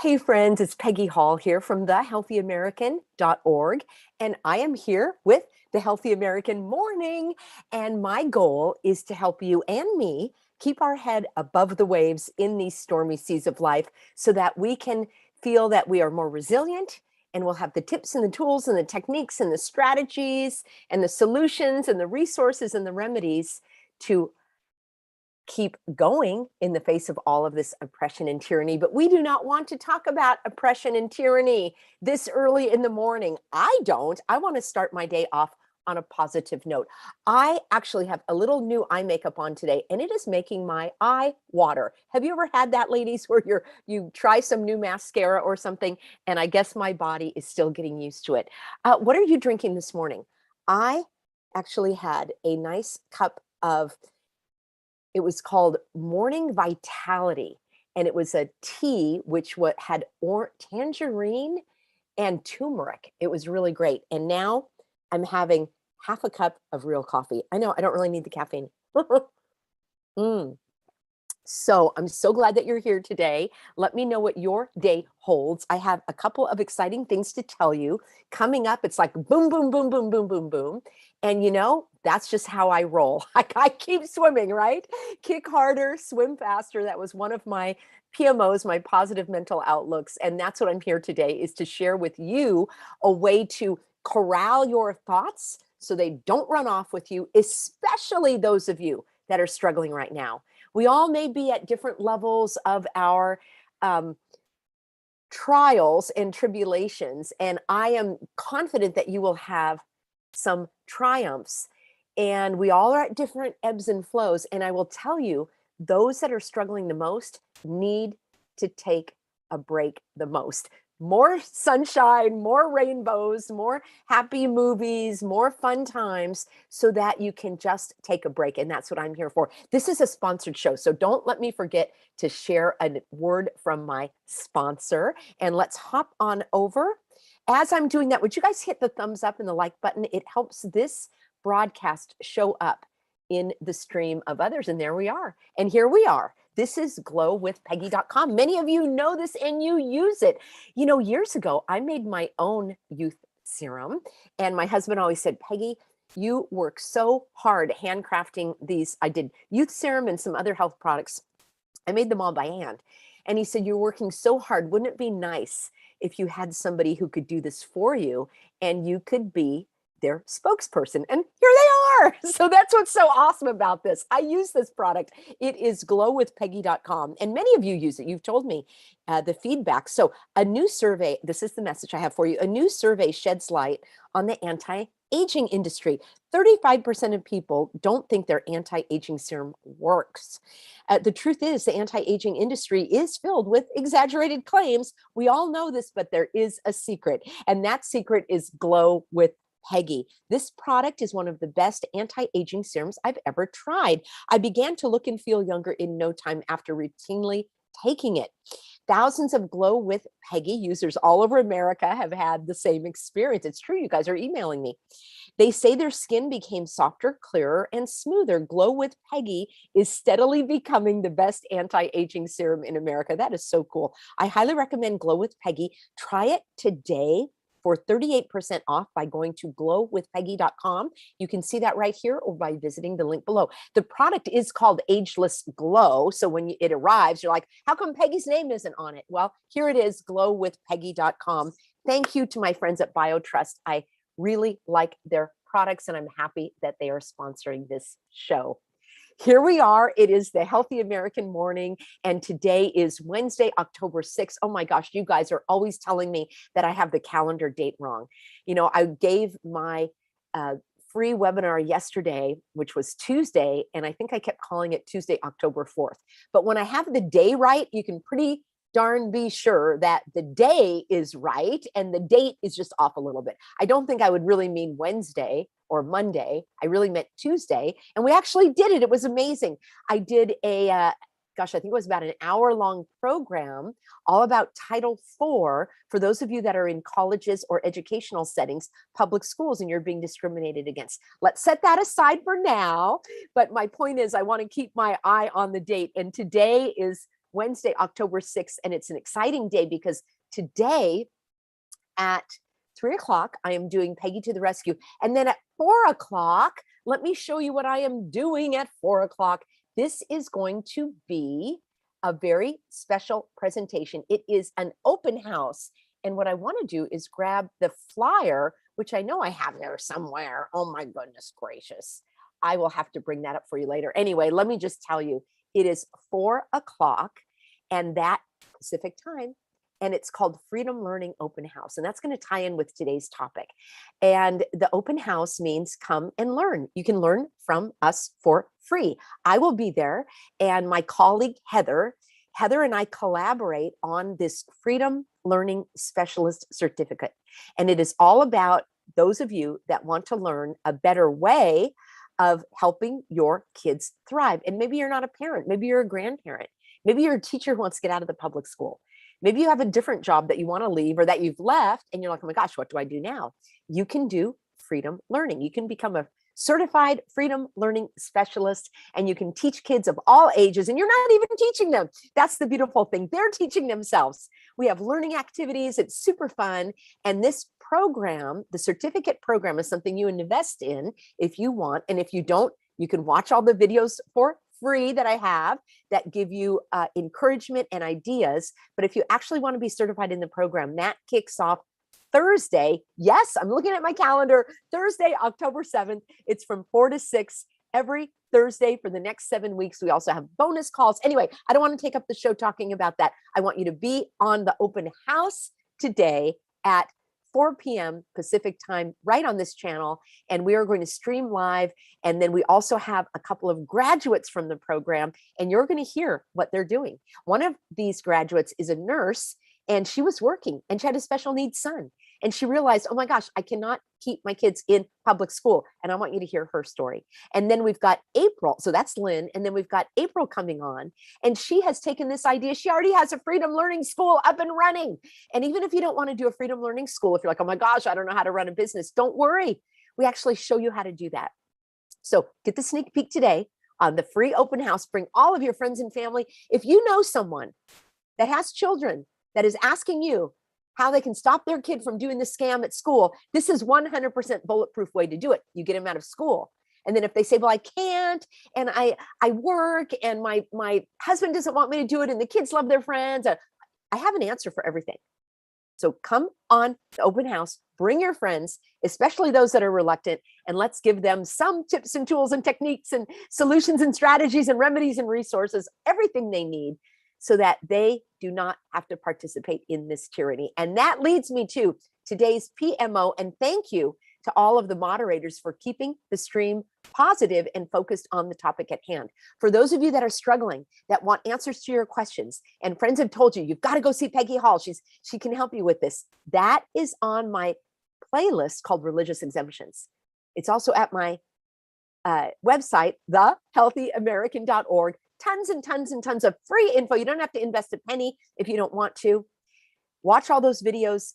Hey friends, it's Peggy Hall here from thehealthyamerican.org, and I am here with the Healthy American Morning, and my goal is to help you and me keep our head above the waves in these stormy seas of life so that we can feel that we are more resilient, and we'll have the tips and the tools and the techniques and the strategies and the solutions and the resources and the remedies to keep going in the face of all of this oppression and tyranny. But we do not want to talk about oppression and tyranny this early in the morning. I don't. I want to start my day off on a positive note. I actually have a little new eye makeup on today, and it is making my eye water. Have you ever had that, ladies, where you try some new mascara or something, and I guess my body is still getting used to it? What are you drinking this morning? I actually had a nice cup of, it was called Morning Vitality, and it was a tea which had tangerine and turmeric. It was really great. And now I'm having half a cup of real coffee. I know I don't really need the caffeine. mm. So I'm so glad that you're here today. Let me know what your day holds. I have a couple of exciting things to tell you. Coming up, it's like boom, boom, boom, boom, boom, boom, boom. And you know, that's just how I roll. I keep swimming, right? Kick harder, swim faster. That was one of my PMOs, my positive mental outlooks. And that's what I'm here today, is to share with you a way to corral your thoughts so they don't run off with you, especially those of you that are struggling right now. We all may be at different levels of our trials and tribulations, and I am confident that you will have some triumphs. And we all are at different ebbs and flows. And I will tell you, those that are struggling the most need to take a break the most. More sunshine, more rainbows, more happy movies, more fun times, so that you can just take a break. And that's what I'm here for. This is a sponsored show, so don't let me forget to share a word from my sponsor. And let's hop on over. As I'm doing that, would you guys hit the thumbs up and the like button? It helps this broadcast show up in the stream of others. And there we are. And here we are. This is glowwithpeggy.com. Many of you know this and you use it. You know, years ago, I made my own youth serum. And my husband always said, Peggy, you work so hard handcrafting these. I did youth serum and some other health products. I made them all by hand. And he said, you're working so hard. Wouldn't it be nice if you had somebody who could do this for you and you could be their spokesperson? And here they are. So that's what's so awesome about this. I use this product. It is glowwithpeggy.com. And many of you use it. You've told me the feedback. So a new survey, this is the message I have for you. A new survey sheds light on the anti-aging industry. 35% of people don't think their anti-aging serum works. The truth is, the anti-aging industry is filled with exaggerated claims. We all know this, but there is a secret. And that secret is Glow with Peggy. This product is one of the best anti-aging serums I've ever tried. I began to look and feel younger in no time after routinely taking it. Thousands of Glow with Peggy users all over America have had the same experience. It's true, you guys are emailing me. They say their skin became softer, clearer, and smoother. Glow with Peggy is steadily becoming the best anti-aging serum in America. That is so cool. I highly recommend Glow with Peggy. Try it today for 38% off by going to glowwithpeggy.com. You can see that right here, or by visiting the link below. The product is called Ageless Glow. So when it arrives, you're like, how come Peggy's name isn't on it? Well, here it is, glowwithpeggy.com. Thank you to my friends at BioTrust. I really like their products, and I'm happy that they are sponsoring this show. Here we are. It is the Healthy American Morning, and today is Wednesday, October 6th. Oh my gosh, you guys are always telling me that I have the calendar date wrong. You know, I gave my free webinar yesterday, which was Tuesday, and I think I kept calling it Tuesday, October 4th. But when I have the day right, you can pretty darn be sure that the day is right and the date is just off a little bit. I don't think I would really mean Wednesday or Monday. I really meant Tuesday, and we actually did it. It was amazing. I did a, gosh, I think it was about an hour-long program all about Title IV for those of you that are in colleges or educational settings, public schools, and you're being discriminated against. Let's set that aside for now. But my point is, I want to keep my eye on the date, and today is Wednesday, October 6th, and it's an exciting day because today at 3 o'clock, I am doing Peggy to the Rescue. And then at 4 o'clock, let me show you what I am doing at 4 o'clock. This is going to be a very special presentation. It is an open house. And what I want to do is grab the flyer, which I know I have there somewhere. Oh my goodness gracious. I will have to bring that up for you later. Anyway, let me just tell you, it is 4 o'clock and that Pacific time. And it's called Freedom Learning Open House. And that's going to tie in with today's topic. And the open house means come and learn. You can learn from us for free. I will be there. And my colleague, Heather and I collaborate on this Freedom Learning Specialist Certificate. And it is all about those of you that want to learn a better way of helping your kids thrive. And maybe you're not a parent. Maybe you're a grandparent. Maybe you're a teacher who wants to get out of the public school. Maybe you have a different job that you want to leave or that you've left and you're like, oh my gosh, what do I do now? You can do freedom learning. You can become a certified freedom learning specialist and you can teach kids of all ages and you're not even teaching them. That's the beautiful thing. They're teaching themselves. We have learning activities. It's super fun. And this program, the certificate program, is something you invest in if you want. And if you don't, you can watch all the videos for free that I have that give you encouragement and ideas. But if you actually want to be certified in the program, that kicks off Thursday. Yes, I'm looking at my calendar. Thursday, October 7th. It's from 4 to 6 every Thursday for the next 7 weeks. We also have bonus calls. Anyway, I don't want to take up the show talking about that. I want you to be on the open house today at 4 p.m. Pacific time, right on this channel. And we are going to stream live. And then we also have a couple of graduates from the program, and you're going to hear what they're doing. One of these graduates is a nurse, and she was working, and she had a special needs son. And she realized, oh my gosh, I cannot keep my kids in public school. And I want you to hear her story. And then we've got April. So that's Lynn. And then we've got April coming on. And she has taken this idea. She already has a freedom learning school up and running. And even if you don't want to do a freedom learning school, if you're like, oh my gosh, I don't know how to run a business, don't worry. We actually show you how to do that. So get the sneak peek today on the free open house. Bring all of your friends and family. If you know someone that has children that is asking you how they can stop their kid from doing the scam at school, this is 100% bulletproof way to do it. You get them out of school. And then if they say, well, I can't, and I work, and my husband doesn't want me to do it, and the kids love their friends, I have an answer for everything. So come on the open house, bring your friends, especially those that are reluctant, and let's give them some tips and tools and techniques and solutions and strategies and remedies and resources, everything they need, so that they do not have to participate in this tyranny. And that leads me to today's PMO. And thank you to all of the moderators for keeping the stream positive and focused on the topic at hand. For those of you that are struggling, that want answers to your questions, and friends have told you, you've got to go see Peggy Hall. She can help you with this. That is on my playlist called Religious Exemptions. It's also at my website, thehealthyamerican.org. Tons and tons and tons of free info. You don't have to invest a penny if you don't want to. Watch all those videos,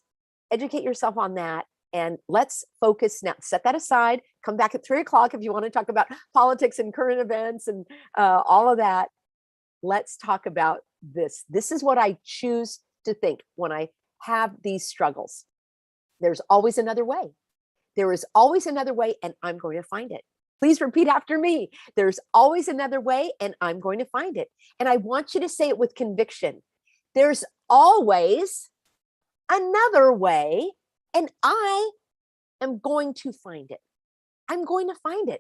educate yourself on that, and let's focus now. Set that aside. Come back at 3 o'clock if you want to talk about politics and current events and all of that. Let's talk about this. This is what I choose to think when I have these struggles. There's always another way. There is always another way, and I'm going to find it. Please repeat after me. There's always another way, and I'm going to find it. And I want you to say it with conviction. There's always another way, and I am going to find it. I'm going to find it.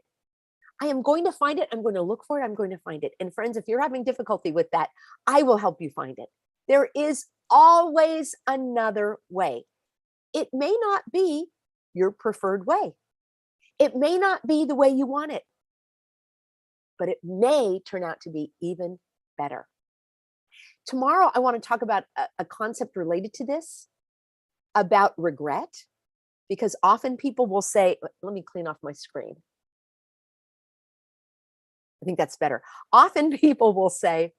I am going to find it. I'm going to look for it. I'm going to find it. And friends, if you're having difficulty with that, I will help you find it. There is always another way. It may not be your preferred way. It may not be the way you want it, but it may turn out to be even better. Tomorrow, I want to talk about a concept related to this, about regret, because often people will say, let me clean off my screen. I think that's better. Often people will say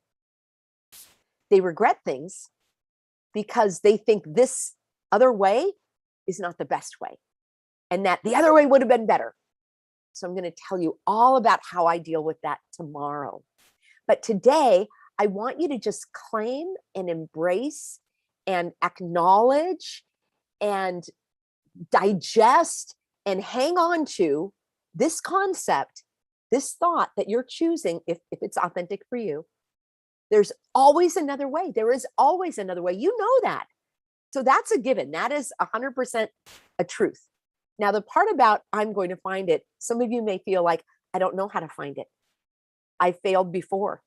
they regret things because they think this other way is not the best way, and that the other way would have been better. So I'm going to tell you all about how I deal with that tomorrow. But today, I want you to just claim and embrace and acknowledge and digest and hang on to this concept, this thought that you're choosing, if it's authentic for you. There's always another way. There is always another way. You know that. So that's a given. That is 100% a truth. Now, the part about I'm going to find it, some of you may feel like, I don't know how to find it. I failed before.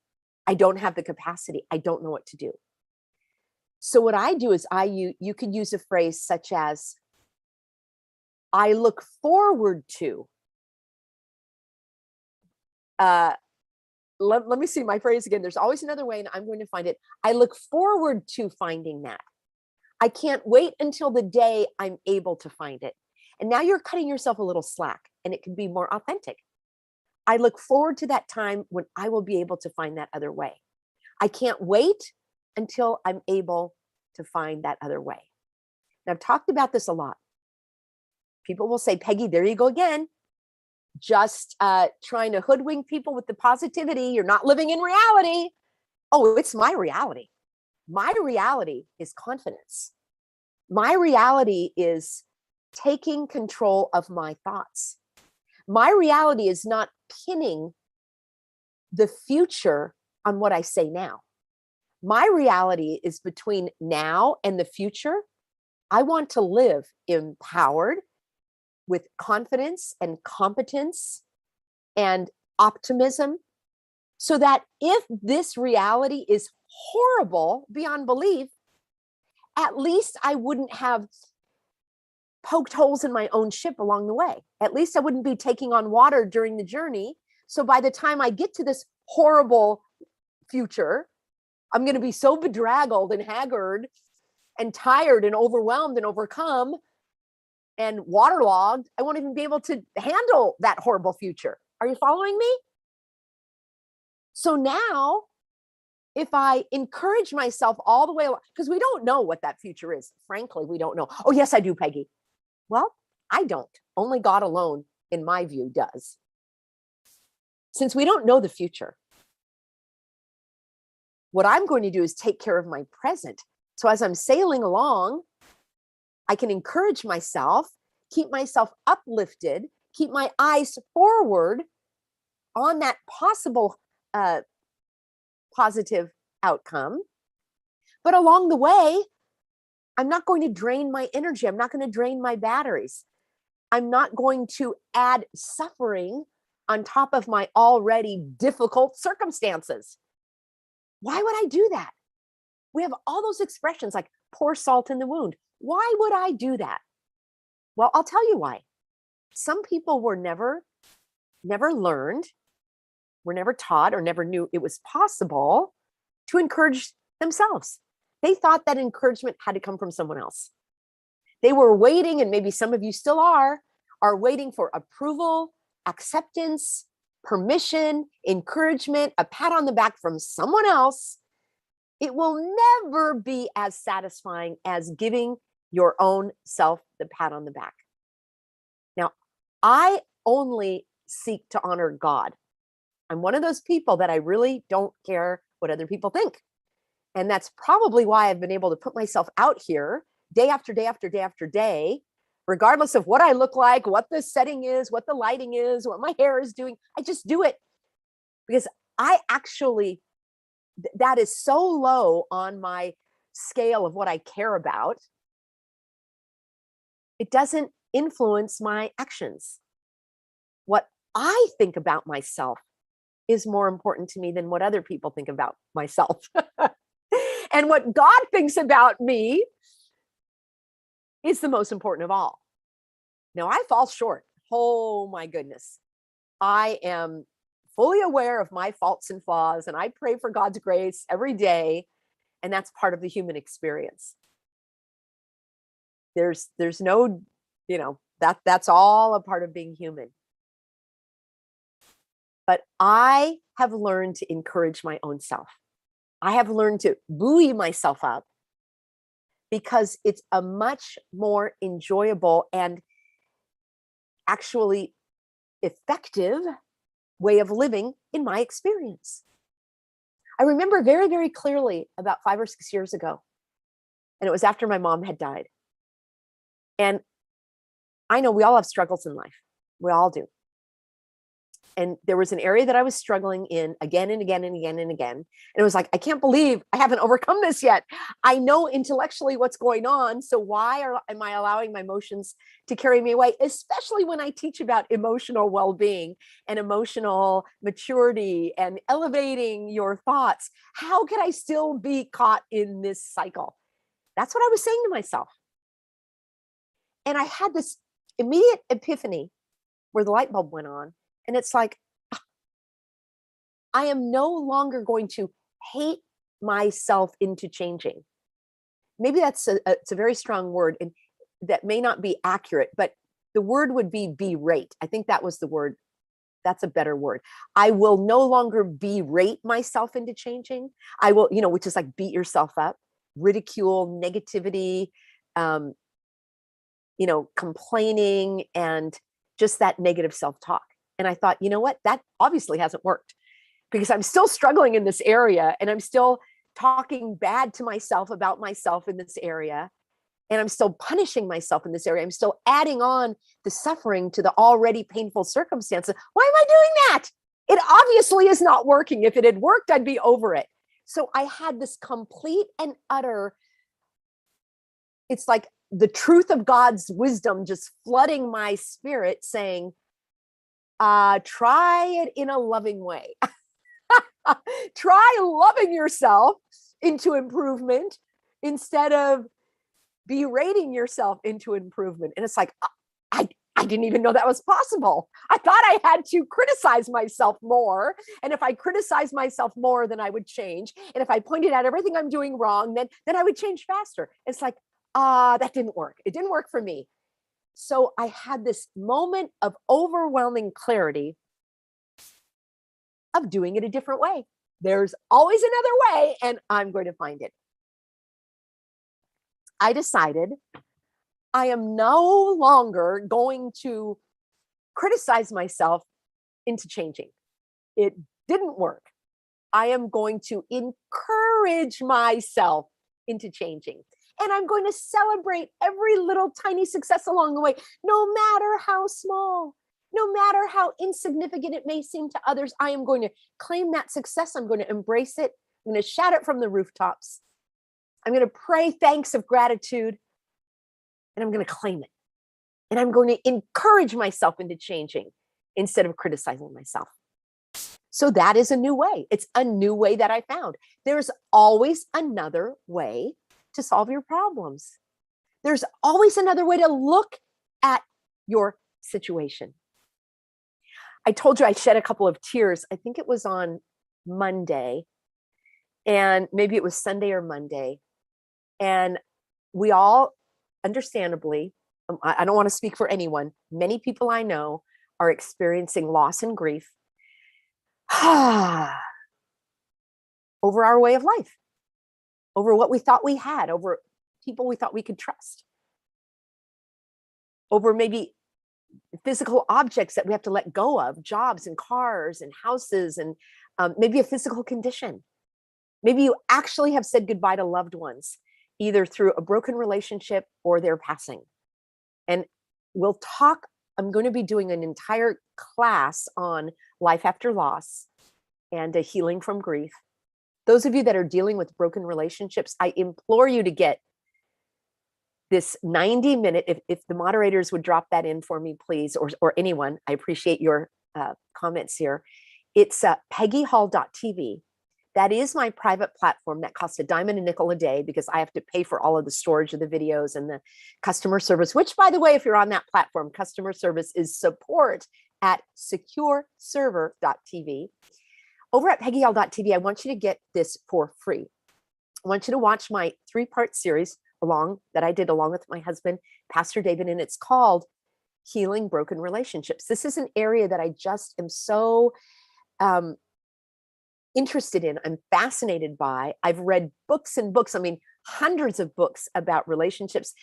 I don't have the capacity. I don't know what to do. So what I do is you could use a phrase such as, I look forward to. Let me see my phrase again. There's always another way, and I'm going to find it. I look forward to finding that. I can't wait until the day I'm able to find it. And now you're cutting yourself a little slack, and it can be more authentic. I look forward to that time when I will be able to find that other way. I can't wait until I'm able to find that other way. Now, I've talked about this a lot. People will say, Peggy, there you go again. Just trying to hoodwink people with the positivity. You're not living in reality. Oh, it's my reality. My reality is confidence. My reality is taking control of my thoughts. My reality is not pinning the future on what I say now. My reality is between now and the future. I want to live empowered with confidence and competence and optimism, so that if this reality is horrible beyond belief, at least I wouldn't have poked holes in my own ship along the way. At least I wouldn't be taking on water during the journey. So by the time I get to this horrible future, I'm going to be so bedraggled and haggard and tired and overwhelmed and overcome and waterlogged, I won't even be able to handle that horrible future. Are you following me? So now, if I encourage myself all the way along, because we don't know what that future is. Frankly, we don't know. Oh, yes, I do, Peggy. Well, I don't. Only God alone, in my view, does. Since we don't know the future, what I'm going to do is take care of my present. So as I'm sailing along, I can encourage myself, keep myself uplifted, keep my eyes forward on that possible positive outcome. But along the way, I'm not going to drain my energy. I'm not going to drain my batteries. I'm not going to add suffering on top of my already difficult circumstances. Why would I do that? We have all those expressions like pour salt in the wound. Why would I do that? Well, I'll tell you why. Some people were never learned, were never taught, or never knew it was possible to encourage themselves. They thought that encouragement had to come from someone else. They were waiting, and maybe some of you still are waiting for approval, acceptance, permission, encouragement, a pat on the back from someone else. It will never be as satisfying as giving your own self the pat on the back. Now, I only seek to honor God. I'm one of those people that I really don't care what other people think. And that's probably why I've been able to put myself out here day after day after day after day, regardless of what I look like, what the setting is, what the lighting is, what my hair is doing. I just do it because I actually, that is so low on my scale of what I care about. It doesn't influence my actions. What I think about myself is more important to me than what other people think about myself. And what God thinks about me is the most important of all. Now, I fall short. Oh my goodness. I am fully aware of my faults and flaws, and I pray for God's grace every day. And that's part of the human experience. There's no, that's all a part of being human. But I have learned to encourage my own self. I have learned to buoy myself up because it's a much more enjoyable and actually effective way of living in my experience. I remember very, very clearly about 5 or 6 years ago, and it was after my mom had died. And I know we all have struggles in life. We all do. And there was an area that I was struggling in again and again and again and again. And it was like, I can't believe I haven't overcome this yet. I know intellectually what's going on. So why am I allowing my emotions to carry me away? Especially when I teach about emotional well-being and emotional maturity and elevating your thoughts. How could I still be caught in this cycle? That's what I was saying to myself. And I had this immediate epiphany where the light bulb went on. And it's like, I am no longer going to hate myself into changing. Maybe it's a very strong word, and that may not be accurate, but the word would be berate. I think that was the word. That's a better word. I will no longer berate myself into changing. I will, which is like beat yourself up, ridicule, negativity, complaining, and just that negative self-talk. And I thought, you know what, that obviously hasn't worked, because I'm still struggling in this area, and I'm still talking bad to myself about myself in this area. And I'm still punishing myself in this area. I'm still adding on the suffering to the already painful circumstances. Why am I doing that? It obviously is not working. If it had worked, I'd be over it. So I had this complete and utter, it's like the truth of God's wisdom just flooding my spirit, saying, try it in a loving way. Try loving yourself into improvement instead of berating yourself into improvement. And it's like, I didn't even know that was possible. I thought I had to criticize myself more. And if I criticized myself more, then I would change. And if I pointed out everything I'm doing wrong, then I would change faster. It's like, that didn't work. It didn't work for me. So I had this moment of overwhelming clarity of doing it a different way. There's always another way, and I'm going to find it. I decided I am no longer going to criticize myself into changing. It didn't work. I am going to encourage myself into changing. And I'm going to celebrate every little tiny success along the way, no matter how small, no matter how insignificant it may seem to others. I am going to claim that success. I'm going to embrace it. I'm going to shout it from the rooftops. I'm going to pray thanks of gratitude, and I'm going to claim it. And I'm going to encourage myself into changing instead of criticizing myself. So that is a new way. It's a new way that I found. There's always another way to solve your problems. There's always another way to look at your situation. I told you I shed a couple of tears. I think it was on Monday, and maybe it was Sunday or Monday. And we all, understandably, I don't want to speak for anyone, many people I know are experiencing loss and grief over our way of life, over what we thought we had, over people we thought we could trust, over maybe physical objects that we have to let go of, jobs and cars and houses, and maybe a physical condition. Maybe you actually have said goodbye to loved ones, either through a broken relationship or their passing. And we'll talk, I'm going to be doing an entire class on life after loss and healing from grief. Those of you that are dealing with broken relationships, I implore you to get this 90-minute, if the moderators would drop that in for me, please, or anyone, I appreciate your comments here. It's peggyhall.tv. That is my private platform that costs a dime and a nickel a day, because I have to pay for all of the storage of the videos and the customer service, which, by the way, if you're on that platform, customer service is support at secureserver.tv. Over at peggyhall.tv, I want you to get this for free. I want you to watch my 3-part series that I did along with my husband, Pastor David, and it's called Healing Broken Relationships. This is an area that I just am so interested in. I'm fascinated by. I've read books and books. I mean, hundreds of books about relationships.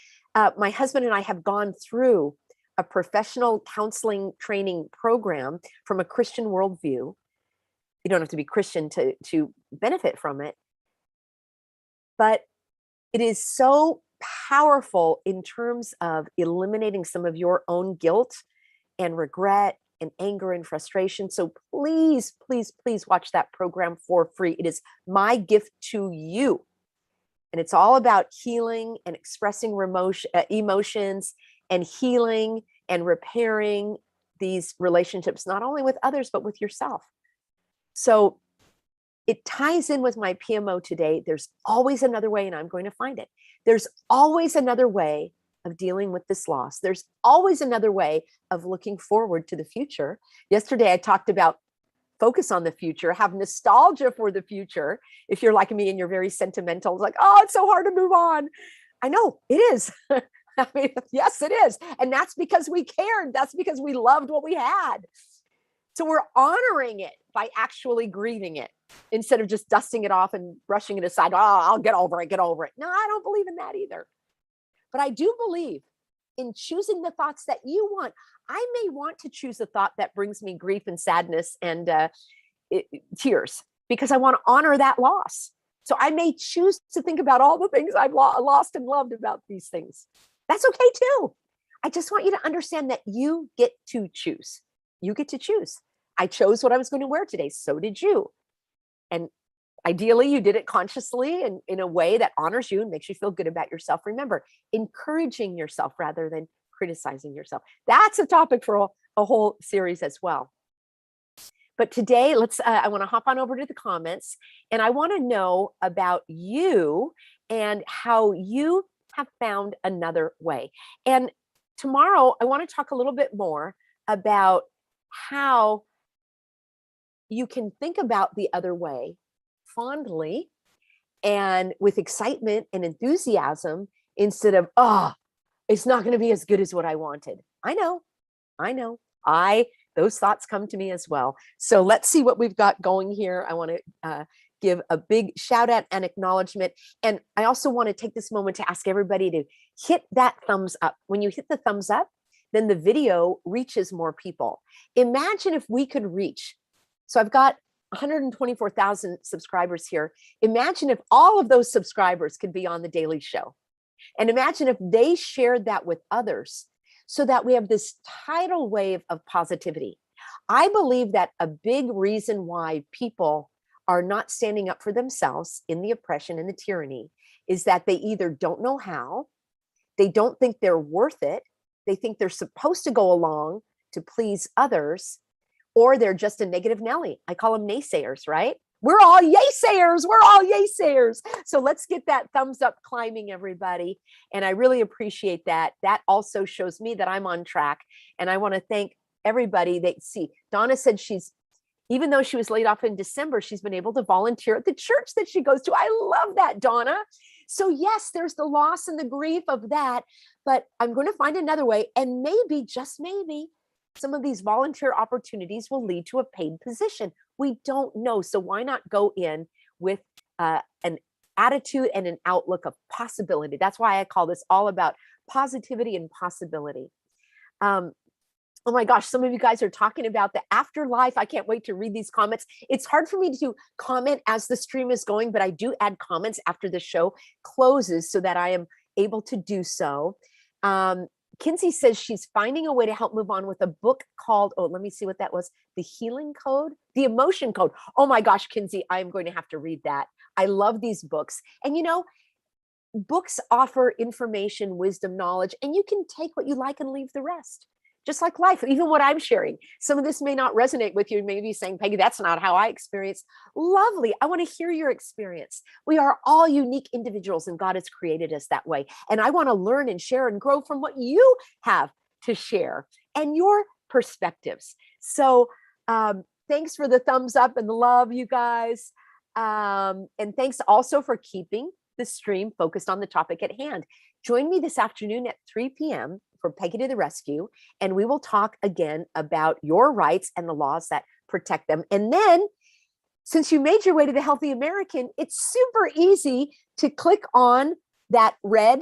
My husband and I have gone through a professional counseling training program from a Christian worldview. You don't have to be Christian to benefit from it. But it is so powerful in terms of eliminating some of your own guilt and regret and anger and frustration. So please, please, please watch that program for free. It is my gift to you. And it's all about healing and expressing emotions and healing and repairing these relationships, not only with others, but with yourself. So it ties in with my PMO today. There's always another way, and I'm going to find it. There's always another way of dealing with this loss. There's always another way of looking forward to the future. Yesterday, I talked about focus on the future, have nostalgia for the future. If you're like me and you're very sentimental, it's like, oh, it's so hard to move on. I know it is. I mean, yes, it is. And that's because we cared. That's because we loved what we had. So we're honoring it by actually grieving it instead of just dusting it off and brushing it aside. Oh, I'll get over it. No, I don't believe in that either. But I do believe in choosing the thoughts that you want. I may want to choose a thought that brings me grief and sadness and tears because I want to honor that loss. So I may choose to think about all the things I've lost and loved about these things. That's okay too. I just want you to understand that you get to choose. You get to choose. I chose what I was going to wear today. So did you. And ideally, you did it consciously and in a way that honors you and makes you feel good about yourself. Remember, encouraging yourself rather than criticizing yourself. That's a topic for a whole series as well. But today, I want to hop on over to the comments, and I want to know about you and how you have found another way. And tomorrow, I want to talk a little bit more about how you can think about the other way fondly and with excitement and enthusiasm instead of, oh, it's not going to be as good as what I wanted. I know. Those thoughts come to me as well. So let's see what we've got going here. I want to give a big shout out and acknowledgement. And I also want to take this moment to ask everybody to hit that thumbs up. When you hit the thumbs up, then the video reaches more people. Imagine if we could reach. So I've got 124,000 subscribers here. Imagine if all of those subscribers could be on the Daily Show. And imagine if they shared that with others so that we have this tidal wave of positivity. I believe that a big reason why people are not standing up for themselves in the oppression and the tyranny is that they either don't know how, they don't think they're worth it, they think they're supposed to go along to please others, or they're just a negative Nelly. I call them naysayers, right? We're all yaysayers. We're all yaysayers. So let's get that thumbs up climbing, everybody. And I really appreciate that. That also shows me that I'm on track. And I want to thank everybody that Donna said even though she was laid off in December, she's been able to volunteer at the church that she goes to. I love that, Donna. So yes, there's the loss and the grief of that, but I'm going to find another way. And maybe, just maybe, some of these volunteer opportunities will lead to a paid position. We don't know. So why not go in with an attitude and an outlook of possibility? That's why I call this all about positivity and possibility. Oh my gosh, some of you guys are talking about the afterlife. I can't wait to read these comments. It's hard for me to comment as the stream is going, but I do add comments after the show closes so that I am able to do so. Kinsey says she's finding a way to help move on with a book called, let me see what that was. The Healing Code, The Emotion Code. Oh my gosh, Kinsey, I'm going to have to read that. I love these books. And books offer information, wisdom, knowledge, and you can take what you like and leave the rest. Just like life, even what I'm sharing. Some of this may not resonate with you. You may be saying, Peggy, that's not how I experience. Lovely. I want to hear your experience. We are all unique individuals and God has created us that way. And I want to learn and share and grow from what you have to share and your perspectives. So thanks for the thumbs up and the love, you guys. And thanks also for keeping the stream focused on the topic at hand. Join me this afternoon at 3 p.m. for Peggy to the Rescue, and we will talk again about your rights and the laws that protect them. And then, since you made your way to the Healthy American, it's super easy to click on that red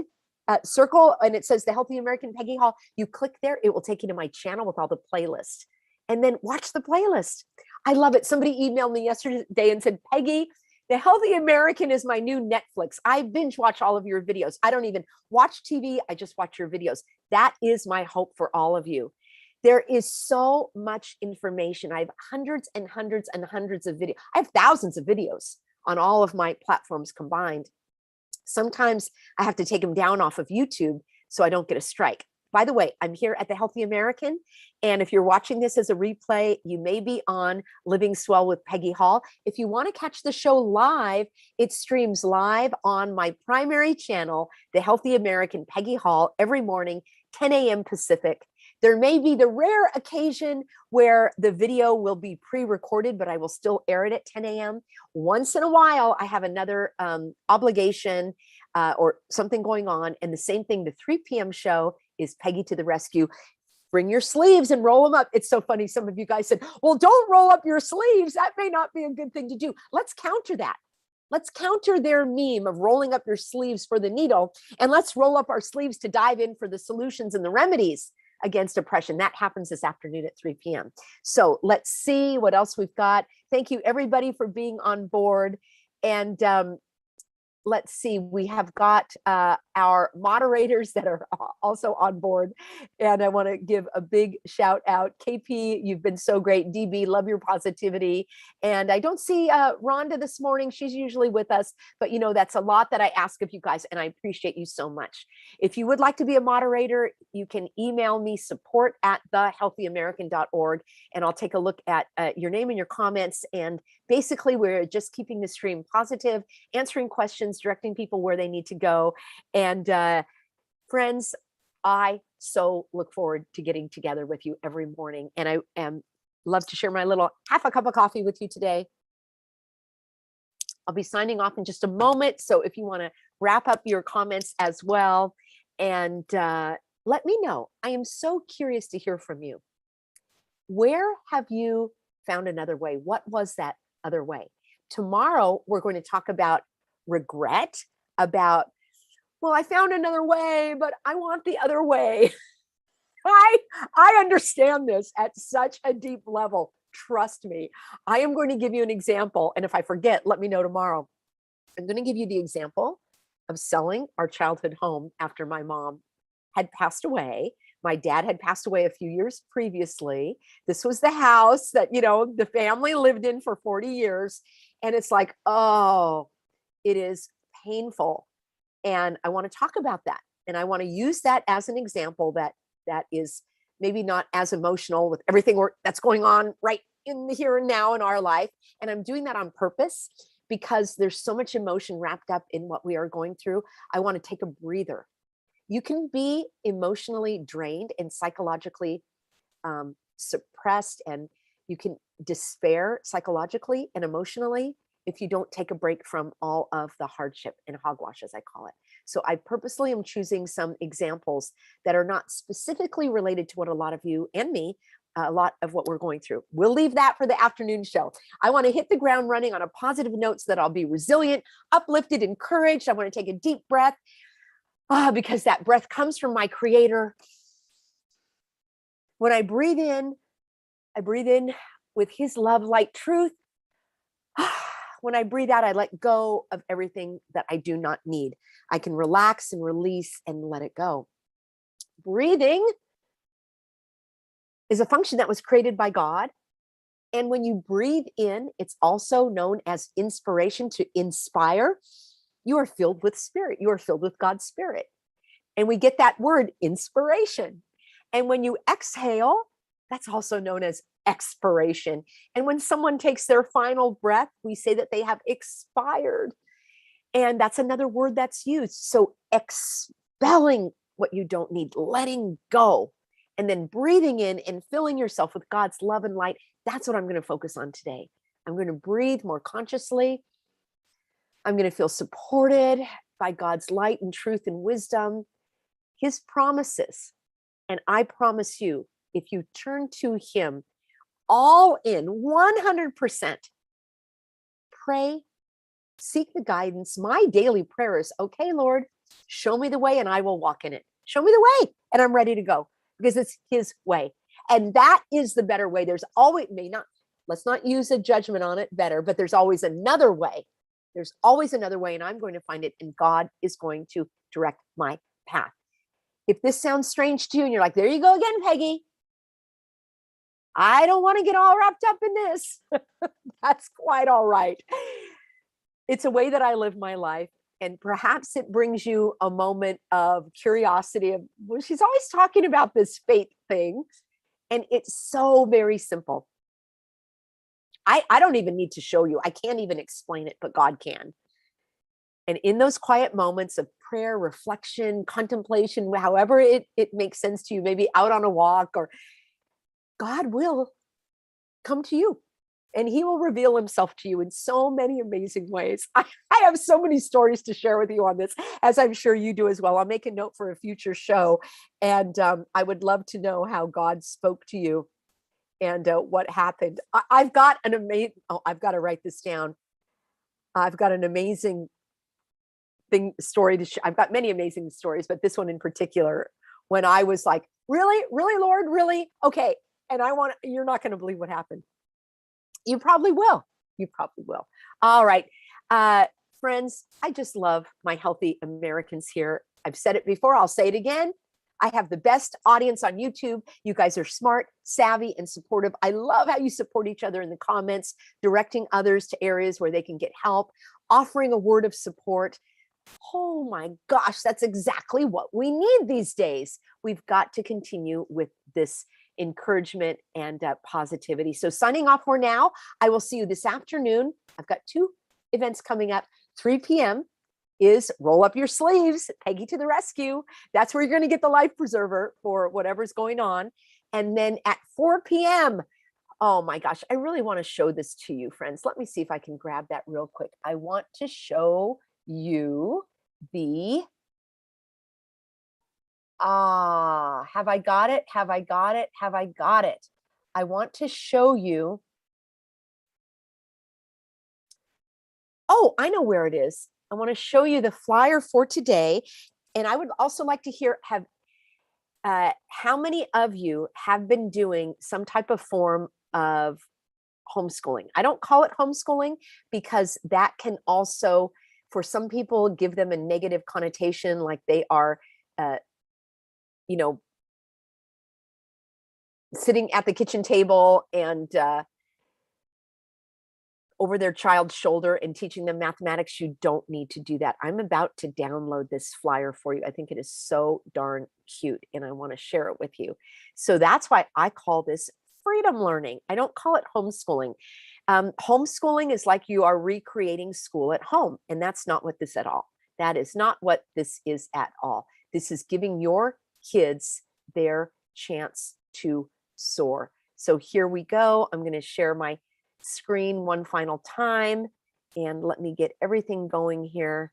circle, and it says the Healthy American Peggy Hall. You click there, it will take you to my channel with all the playlists. And then watch the playlist. I love it. Somebody emailed me yesterday and said, Peggy, the Healthy American is my new Netflix. I binge watch all of your videos. I don't even watch TV. I just watch your videos. That is my hope for all of you. There is so much information. I have hundreds and hundreds and hundreds of videos. I have thousands of videos on all of my platforms combined. Sometimes I have to take them down off of YouTube so I don't get a strike. By the way, I'm here at the Healthy American. And if you're watching this as a replay, you may be on Living Swell with Peggy Hall. If you want to catch the show live, it streams live on my primary channel, the Healthy American Peggy Hall, every morning, 10 a.m. Pacific. There may be the rare occasion where the video will be pre-recorded, but I will still air it at 10 a.m. Once in a while, I have another obligation or something going on. And the same thing, the 3 p.m. show is Peggy to the rescue. Bring your sleeves and roll them up. It's so funny. Some of you guys said, well, don't roll up your sleeves. That may not be a good thing to do. Let's counter that. Let's counter their meme of rolling up your sleeves for the needle. And let's roll up our sleeves to dive in for the solutions and the remedies against depression. That happens this afternoon at 3 p.m. So let's see what else we've got. Thank you, everybody, for being on board. And let's see, we have got our moderators that are also on board. And I want to give a big shout out. KP, you've been so great. DB, love your positivity. And I don't see Rhonda this morning. She's usually with us, but you know, that's a lot that I ask of you guys, and I appreciate you so much. If you would like to be a moderator, you can email me support@thehealthyamerican.org, and I'll take a look at your name and your comments. And basically, we're just keeping the stream positive, answering questions, directing people where they need to go. And friends, I so look forward to getting together with you every morning. And I love to share my little half a cup of coffee with you today. I'll be signing off in just a moment. So if you want to wrap up your comments as well, and let me know. I am so curious to hear from you. Where have you found another way? What was that other way? Tomorrow, we're going to talk about regret, about, well, I found another way, but I want the other way. I understand this at such a deep level. Trust me. I am going to give you an example. And if I forget, let me know tomorrow. I'm going to give you the example of selling our childhood home after my mom had passed away. My dad had passed away a few years previously. This was the house that, you know, the family lived in for 40 years. And it's like, oh, it is painful. And I want to talk about that. And I want to use that as an example that is maybe not as emotional with everything that's going on right in the here and now in our life. And I'm doing that on purpose because there's so much emotion wrapped up in what we are going through. I want to take a breather. You can be emotionally drained and psychologically suppressed, and you can despair psychologically and emotionally if you don't take a break from all of the hardship and hogwash, as I call it. So I purposely am choosing some examples that are not specifically related to what a lot of you and me, a lot of what we're going through. We'll leave that for the afternoon show. I want to hit the ground running on a positive note so that I'll be resilient, uplifted, encouraged. I want to take a deep breath because that breath comes from my Creator. When I breathe in with His love, light, truth. When I breathe out, I let go of everything that I do not need. I can relax and release and let it go. Breathing is a function that was created by God. And when you breathe in, it's also known as inspiration, to inspire. You are filled with spirit. You are filled with God's spirit. And we get that word inspiration. And when you exhale, that's also known as expiration. And when someone takes their final breath, we say that they have expired. And that's another word that's used. So expelling what you don't need, letting go, and then breathing in and filling yourself with God's love and light. That's what I'm going to focus on today. I'm going to breathe more consciously. I'm going to feel supported by God's light and truth and wisdom, His promises. And I promise you, if you turn to Him all in 100%, pray, seek the guidance. My daily prayer is, okay, Lord, show me the way and I will walk in it. Show me the way and I'm ready to go because it's His way. And that is the better way. There's always, may not let's not use a judgment on it, better, but there's always another way. There's always another way, and I'm going to find it, and God is going to direct my path. If this sounds strange to you and you're like, there you go again, Peggy, I don't want to get all wrapped up in this. That's quite all right. It's a way that I live my life. And perhaps it brings you a moment of curiosity of, well, she's always talking about this faith thing. And it's so very simple. I don't even need to show you. I can't even explain it, but God can. And in those quiet moments of prayer, reflection, contemplation, however it makes sense to you, maybe out on a walk, or God will come to you and he will reveal himself to you in so many amazing ways. I have so many stories to share with you on this, as I'm sure you do as well. I'll make a note for a future show. And I would love to know how God spoke to you and what happened. I've got an amazing, I've got to write this down. I've got an amazing story to share. I've got many amazing stories, but this one in particular, when I was like, really, Lord, really? Okay. And you're not going to believe what happened. You probably will. You probably will. All right. Friends, I just love my healthy Americans here. I've said it before. I'll say it again. I have the best audience on YouTube. You guys are smart, savvy, and supportive. I love how you support each other in the comments, directing others to areas where they can get help, offering a word of support. Oh my gosh, that's exactly what we need these days. We've got to continue with this encouragement and positivity. So signing off for now. I will see you this afternoon. I've got 2 events coming up. 3 p.m. is roll up your sleeves, Peggy to the rescue. That's where you're going to get the life preserver for whatever's going on. And then at 4 p.m., oh my gosh, I really want to show this to you, friends. Let me see if I can grab that real quick. I want to show you the, have I got it? Have I got it? Have I got it? I want to show you. Oh, I know where it is. I want to show you the flyer for today. And I would also like to hear, how many of you have been doing some type of form of homeschooling? I don't call it homeschooling because that can also, for some people, give them a negative connotation, like they are, sitting at the kitchen table and over their child's shoulder and teaching them mathematics. You don't need to do that. I'm about to download this flyer for you. I think it is so darn cute and I want to share it with you. So that's why I call this freedom learning. I don't call it homeschooling. Homeschooling is like you are recreating school at home, and that's not what this at all. That is not what this is at all. This is giving your kids their chance to soar. So here we go. I'm going to share my screen one final time and let me get everything going here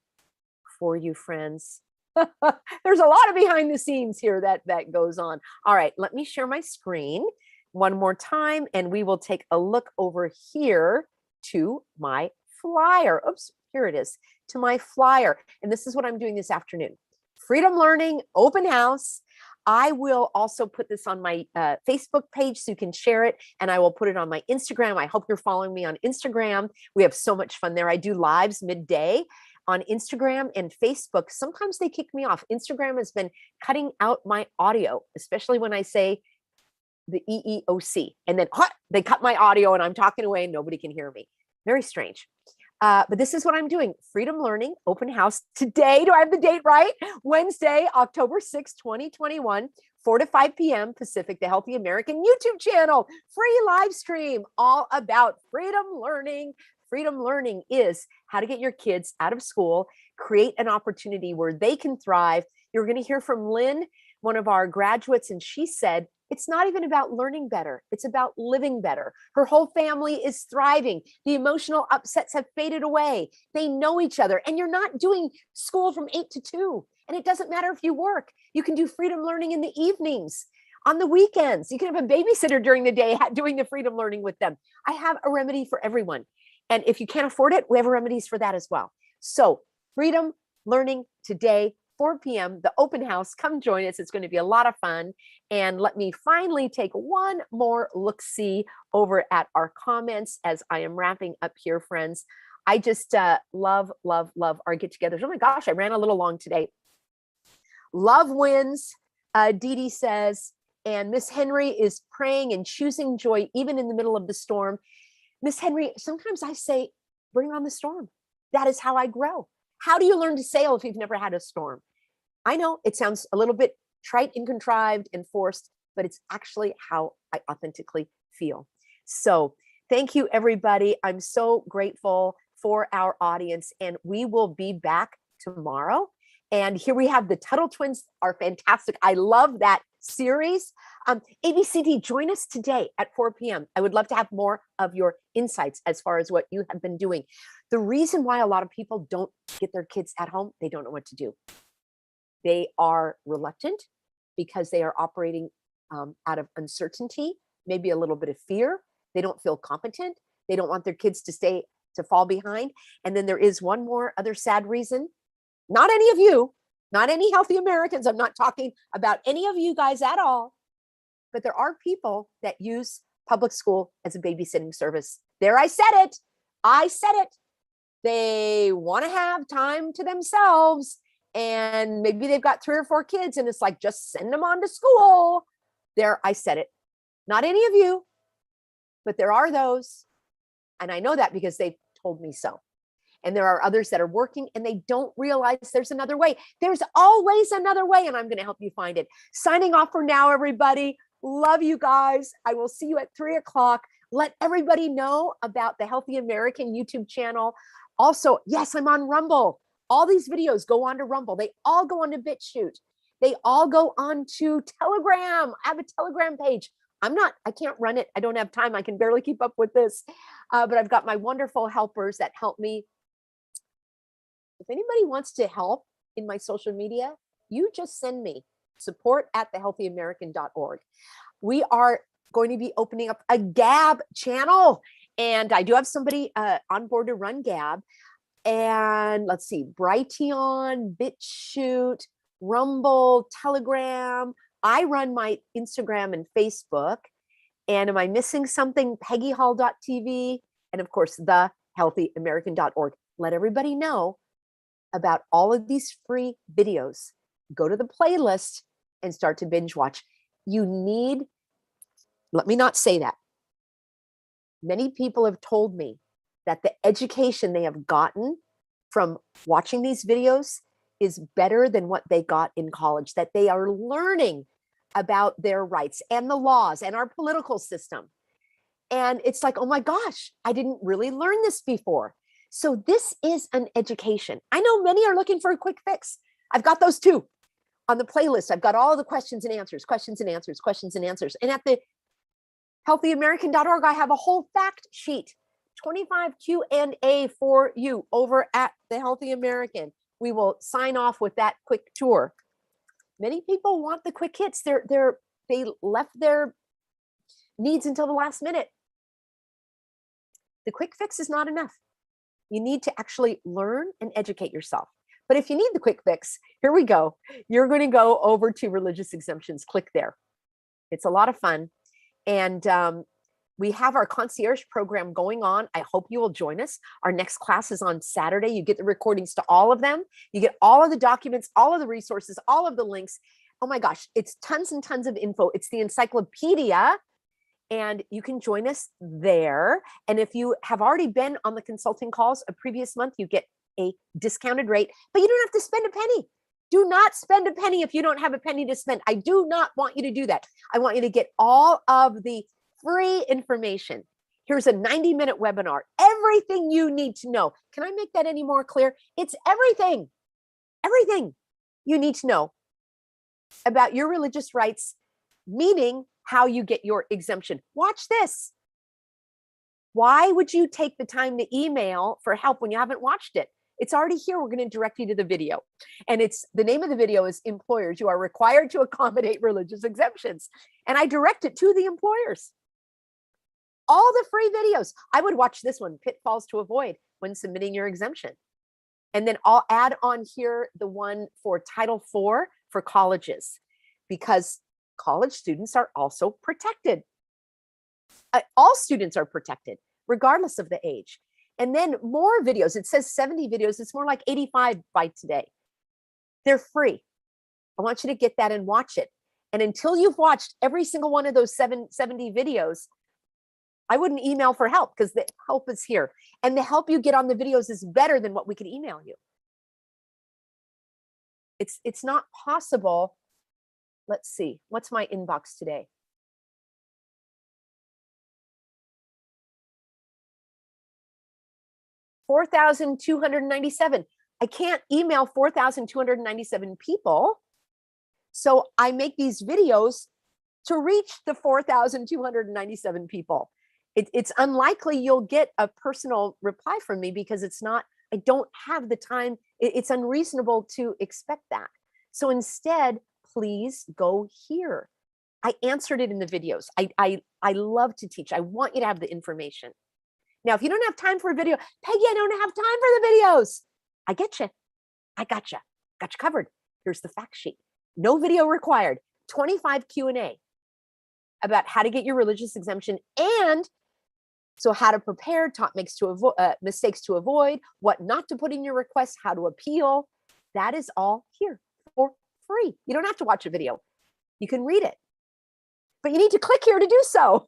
for you, friends. There's a lot of behind the scenes here that goes on. All right, let me share my screen one more time and we will take a look over here to my flyer. Oops, here it is, to my flyer. And this is what I'm doing this afternoon. Freedom Learning Open House. I will also put this on my Facebook page so you can share it, and I will put it on my Instagram. I hope you're following me on Instagram. We have so much fun there. I do lives midday on Instagram and Facebook. Sometimes they kick me off. Instagram has been cutting out my audio, especially when I say the EEOC, and then they cut my audio and I'm talking away and nobody can hear me. Very strange. But this is what I'm doing. Freedom Learning Open House today. Do I have the date right? Wednesday, October 6th, 2021, 4 to 5 p.m. Pacific, the Healthy American YouTube channel. Free live stream all about freedom learning. Freedom learning is how to get your kids out of school, create an opportunity where they can thrive. You're going to hear from Lynn, one of our graduates, and she said, it's not even about learning better. It's about living better. Her whole family is thriving. The emotional upsets have faded away. They know each other. And you're not doing school from 8 to 2. And it doesn't matter if you work. You can do freedom learning in the evenings, on the weekends. You can have a babysitter during the day doing the freedom learning with them. I have a remedy for everyone. And if you can't afford it, we have remedies for that as well. So freedom learning today, 4 p.m., the open house. Come join us. It's going to be a lot of fun. And let me finally take one more look-see over at our comments as I am wrapping up here, friends. I just love our get-togethers. Oh my gosh, I ran a little long today. Love wins, Dee Dee says, and Miss Henry is praying and choosing joy even in the middle of the storm. Miss Henry, sometimes I say, bring on the storm. That is how I grow. How do you learn to sail if you've never had a storm? I know it sounds a little bit trite and contrived and forced, but it's actually how I authentically feel. So thank you, everybody. I'm so grateful for our audience, and we will be back tomorrow. And here we have the Tuttle Twins are fantastic. I love that series. ABCD, join us today at 4 p.m. I would love to have more of your insights as far as what you have been doing. The reason why a lot of people don't get their kids at home, they don't know what to do. They are reluctant because they are operating out of uncertainty, maybe a little bit of fear. They don't feel competent. They don't want their kids to fall behind. And then there is one more other sad reason. Not any of you, not any healthy Americans. I'm not talking about any of you guys at all. But there are people that use public school as a babysitting service. There, I said it. I said it. They want to have time to themselves. And maybe they've got 3 or 4 kids and it's like, just send them on to school. There, I said it. Not any of you, but there are those. And I know that because they've told me so. And there are others that are working and they don't realize there's another way. There's always another way, and I'm going to help you find it. Signing off for now, everybody. Love you guys. I will see you at 3 o'clock. Let everybody know about the Healthy American YouTube channel. Also, yes, I'm on Rumble. All these videos go on to Rumble. They all go on to BitChute. They all go on to Telegram. I have a Telegram page. I can't run it. I don't have time. I can barely keep up with this. But I've got my wonderful helpers that help me. If anybody wants to help in my social media, you just send me support@thehealthyamerican.org. We are going to be opening up a Gab channel. And I do have somebody on board to run Gab. And let's see, Brighteon, BitChute, Rumble, Telegram. I run my Instagram and Facebook. And am I missing something? PeggyHall.tv. And of course, thehealthyamerican.org. Let everybody know about all of these free videos. Go to the playlist and start to binge watch. Let me not say that. Many people have told me that the education they have gotten from watching these videos is better than what they got in college, that they are learning about their rights and the laws and our political system. And it's like, oh my gosh, I didn't really learn this before. So this is an education. I know many are looking for a quick fix. I've got those too. On the playlist, I've got all the questions and answers. And at the healthyamerican.org, I have a whole fact sheet, 25 Q&A for you over at the Healthy American. We will sign off with that quick tour. Many people want the quick hits. They left their needs until the last minute. The quick fix is not enough. You need to actually learn and educate yourself. But if you need the quick fix, here we go. You're going to go over to religious exemptions. Click there. It's a lot of fun. And we have our concierge program going on. I hope you will join us. Our next class is on Saturday. You get the recordings to all of them. You get all of the documents, all of the resources, all of the links. Oh my gosh, it's tons and tons of info. It's the encyclopedia. And you can join us there. And if you have already been on the consulting calls a previous month, you get a discounted rate, but you don't have to spend a penny. Do not spend a penny if you don't have a penny to spend. I do not want you to do that. I want you to get all of the free information. Here's a 90-minute webinar. Everything you need to know. Can I make that any more clear? It's everything you need to know about your religious rights, meaning how you get your exemption. Watch this. Why would you take the time to email for help when you haven't watched it? It's already here. We're going to direct you to the video. And the name of the video is Employers. You are required to accommodate religious exemptions. And I direct it to the employers. All the free videos. I would watch this one, Pitfalls to Avoid when submitting your exemption. And then I'll add on here the one for Title IV for colleges, because college students are also protected. All students are protected, regardless of the age. And then more videos. It says 70 videos. It's more like 85 by today. They're free. I want you to get that and watch it. And until you've watched every single one of those 70 videos, I wouldn't email for help, because the help is here. And the help you get on the videos is better than what we could email you. It's not possible. Let's see. What's my inbox today? $4,297. I can't email 4,297 people. So I make these videos to reach the 4,297 people. It's unlikely you'll get a personal reply from me, because it's not, I don't have the time. It's unreasonable to expect that. So instead, please go here. I answered it in the videos. I love to teach. I want you to have the information. Now, if you don't have time for a video, Peggy, I don't have time for the videos. I get you. I got you. Got you covered. Here's the fact sheet. No video required. 25 Q&A about how to get your religious exemption, and so how to prepare, top mistakes to avoid, what not to put in your request, how to appeal. That is all here for free. You don't have to watch a video. You can read it, but you need to click here to do so.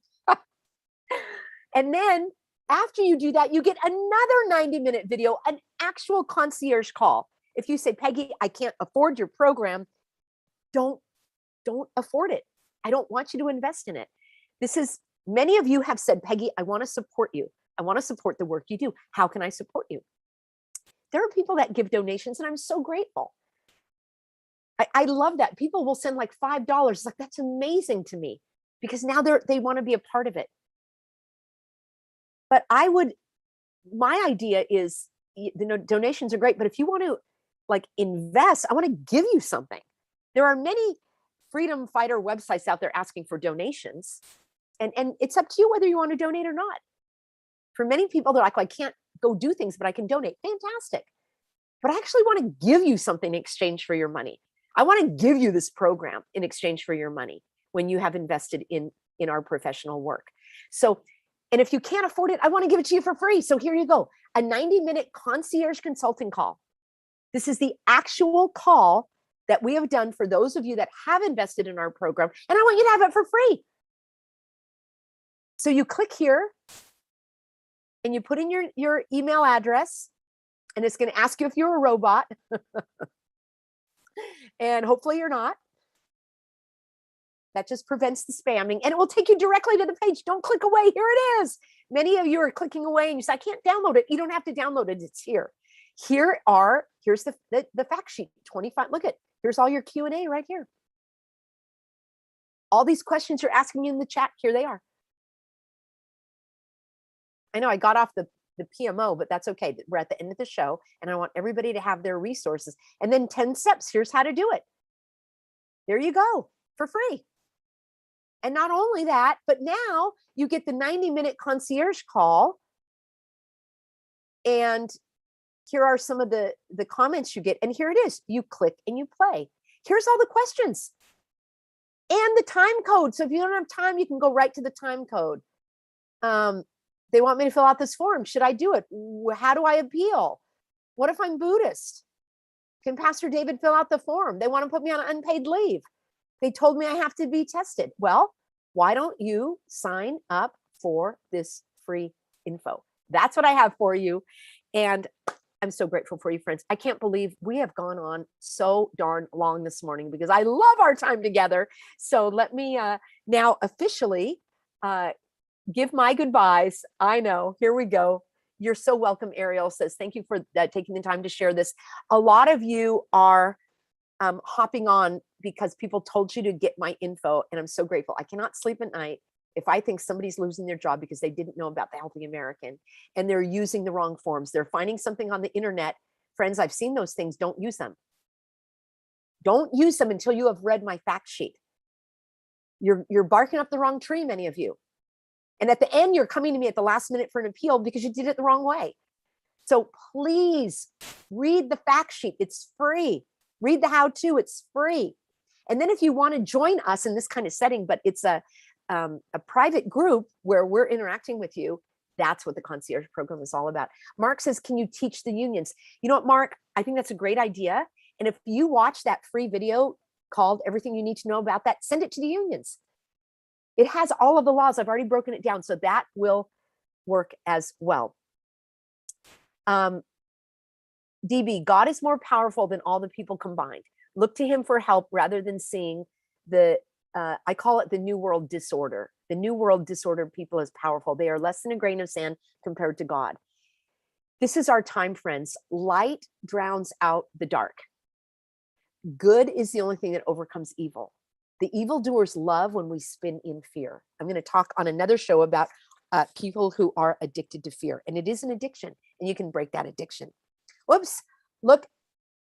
And then after you do that, you get another 90-minute video, an actual concierge call. If you say, Peggy, I can't afford your program, don't afford it. I don't want you to invest in it. Many of you have said, Peggy, I want to support you. I want to support the work you do. How can I support you? There are people that give donations, and I'm so grateful. I love that. People will send like $5. It's like, that's amazing to me, because now they want to be a part of it. But my idea is, the donations are great, but if you want to like invest, I want to give you something. There are many freedom fighter websites out there asking for donations, and it's up to you whether you want to donate or not. For many people, they're like, well, I can't go do things, but I can donate. Fantastic. But I actually want to give you something in exchange for your money. I want to give you this program in exchange for your money when you have invested in our professional work. So, and if you can't afford it, I want to give it to you for free. So here you go, a 90-minute concierge consulting call. This is the actual call that we have done for those of you that have invested in our program, and I want you to have it for free. So you click here and you put in your email address, and it's going to ask you if you're a robot. And hopefully you're not. That just prevents the spamming, and it will take you directly to the page. Don't click away. Here it is. Many of you are clicking away and you say, I can't download it. You don't have to download it. It's here. Here's the fact sheet. 25. Look at, here's all your Q&A right here. All these questions you're asking you in the chat, here they are. I know I got off the PMO, but that's okay. We're at the end of the show, and I want everybody to have their resources. And then 10 steps. Here's how to do it. There you go, for free. And not only that, but now you get the 90-minute concierge call. And here are some of the comments you get. And here it is. You click and you play. Here's all the questions and the time code. So if you don't have time, you can go right to the time code. They want me to fill out this form. Should I do it? How do I appeal? What if I'm Buddhist? Can Pastor David fill out the form? They want to put me on unpaid leave. They told me I have to be tested. Well, why don't you sign up for this free info? That's what I have for you. And I'm so grateful for you, friends. I can't believe we have gone on so darn long this morning, because I love our time together. So let me now officially give my goodbyes. I know, here we go. You're so welcome. Ariel says, thank you for taking the time to share this. A lot of you are hopping on because people told you to get my info, and I'm so grateful. I cannot sleep at night if I think somebody's losing their job because they didn't know about the Healthy American and they're using the wrong forms. They're finding something on the internet. Friends, I've seen those things. Don't use them. Don't use them until you have read my fact sheet. You're barking up the wrong tree, many of you. And at the end, you're coming to me at the last minute for an appeal because you did it the wrong way. So please read the fact sheet. It's free. Read the how-to. It's free. And then if you want to join us in this kind of setting, but it's a private group where we're interacting with you, that's what the concierge program is all about. Mark says, can you teach the unions? You know what, Mark? I think that's a great idea. And if you watch that free video called Everything You Need to Know About That, send it to the unions. It has all of the laws. I've already broken it down. So that will work as well. DB, God is more powerful than all the people combined. Look to him for help rather than seeing the, I call it the New World disorder. The New World disorder people is powerful. They are less than a grain of sand compared to God. This is our time, friends. Light drowns out the dark. Good is the only thing that overcomes evil. The evildoers love when we spin in fear. I'm going to talk on another show about people who are addicted to fear. And it is an addiction. And you can break that addiction. Whoops. Look.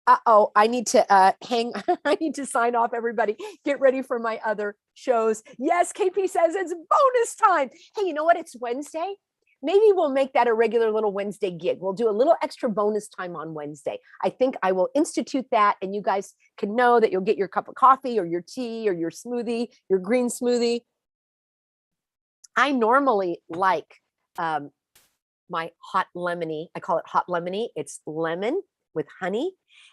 Uh-oh, I need to I need to sign off, everybody. Get ready for my other shows. Yes, KP says it's bonus time. Hey, you know what? It's Wednesday. Maybe we'll make that a regular little Wednesday gig. We'll do a little extra bonus time on Wednesday. I think I will institute that, and you guys can know that you'll get your cup of coffee or your tea or your smoothie, your green smoothie. I normally like my hot lemony. I call it hot lemony. It's lemon with honey.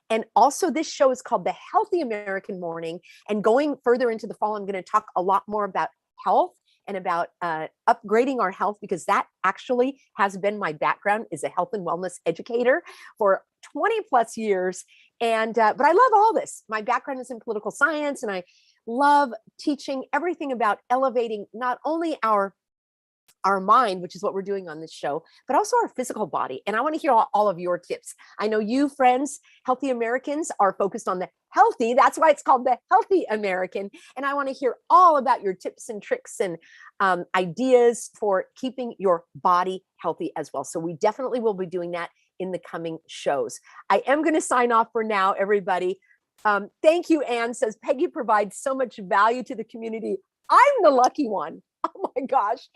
And also this show is called The Healthy American Morning. And going further into the fall, I'm going to talk a lot more about health and about upgrading our health, because that actually has been my background as a health and wellness educator for 20 plus years. And but I love all this. My background is in political science, and I love teaching everything about elevating not only our mind, which is what we're doing on this show, but also our physical body. And I want to hear all of your tips. I know you friends, Healthy Americans, are focused on the healthy. That's why it's called the Healthy American. And I want to hear all about your tips and tricks and ideas for keeping your body healthy as well. So we definitely will be doing that in the coming shows. I am going to sign off for now, everybody. Thank you, Anne says, Peggy provides so much value to the community. I'm the lucky one. Oh my gosh.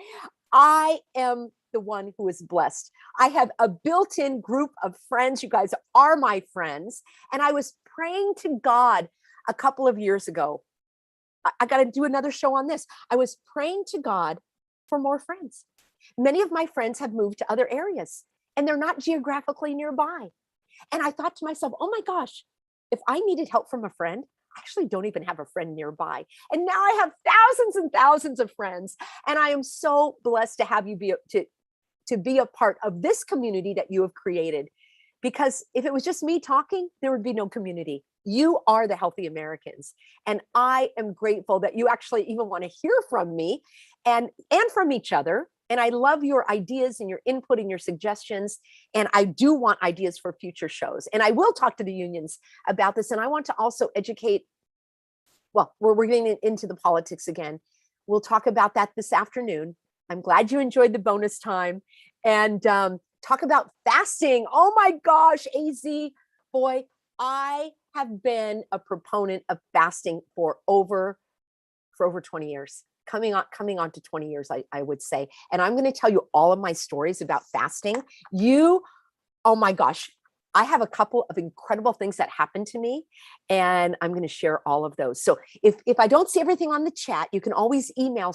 I am the one who is blessed. I have a built-in group of friends. You guys are my friends. And I was praying to God a couple of years ago. I got to do another show on this. I was praying to God for more friends. Many of my friends have moved to other areas, and they're not geographically nearby. And I thought to myself, oh my gosh, if I needed help from a friend, I actually don't even have a friend nearby. And now I have thousands and thousands of friends. And I am so blessed to have you to be a part of this community that you have created. Because if it was just me talking, there would be no community. You are the Healthy Americans. And I am grateful that you actually even want to hear from me and from each other. And I love your ideas and your input and your suggestions. And I do want ideas for future shows. And I will talk to the unions about this. And I want to also educate, well, we're getting into the politics again. We'll talk about that this afternoon. I'm glad you enjoyed the bonus time. And talk about fasting. Oh my gosh, AZ, boy, I have been a proponent of fasting for over 20 years. Coming on to 20 years, I would say. And I'm going to tell you all of my stories about fasting. Oh my gosh, I have a couple of incredible things that happened to me, and I'm going to share all of those. So if I don't see everything on the chat, you can always email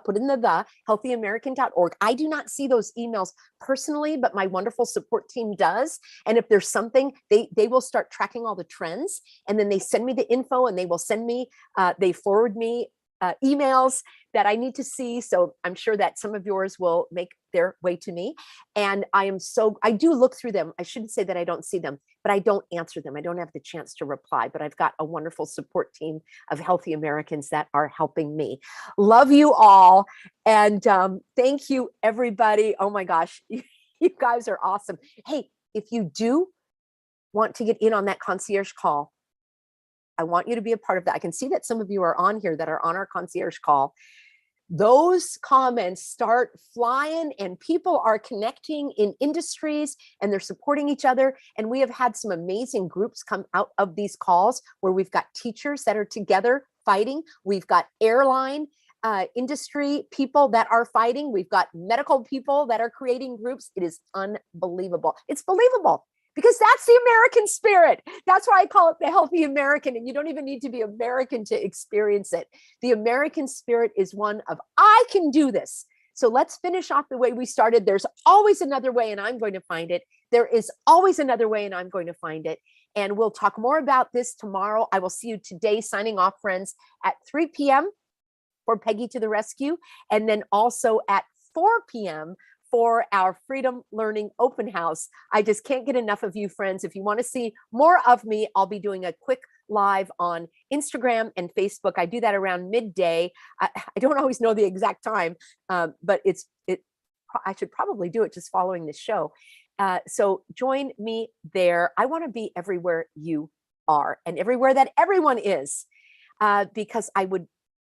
put in the healthyamerican.org. I do not see those emails personally, but my wonderful support team does. And if there's something, they will start tracking all the trends, and then they send me the info, and they will send me, they forward me emails that I need to see. So I'm sure that some of yours will make their way to me. And I do look through them. I shouldn't say that I don't see them, but I don't answer them. I don't have the chance to reply, but I've got a wonderful support team of Healthy Americans that are helping me. Love you all. And thank you, everybody. Oh my gosh, you guys are awesome. Hey, if you do want to get in on that concierge call, I want you to be a part of that. I can see that some of you are on here that are on our concierge call. Those comments start flying, and people are connecting in industries, and they're supporting each other. And we have had some amazing groups come out of these calls where we've got teachers that are together fighting. We've got airline industry people that are fighting. We've got medical people that are creating groups. It is unbelievable. It's believable because that's the American spirit. That's why I call it the healthy American. And you don't even need to be American to experience it. The American spirit is one of, I can do this. So let's finish off the way we started. There's always another way, and I'm going to find it. There is always another way, and I'm going to find it. And we'll talk more about this tomorrow. I will see you today, signing off, friends, at 3 p.m. for Peggy to the Rescue, and then also at 4 p.m. for our Freedom Learning Open House. I just can't get enough of you, friends. If you want to see more of me, I'll be doing a quick live on Instagram and Facebook. I do that around midday. I don't always know the exact time, but I should probably do it just following this show. So join me there. I want to be everywhere you are and everywhere that everyone is, because I would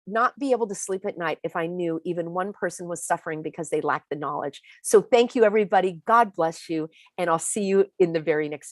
not be able to sleep at night if I knew even one person was suffering because they lacked the knowledge. So thank you, everybody. God bless you. And I'll see you in the very next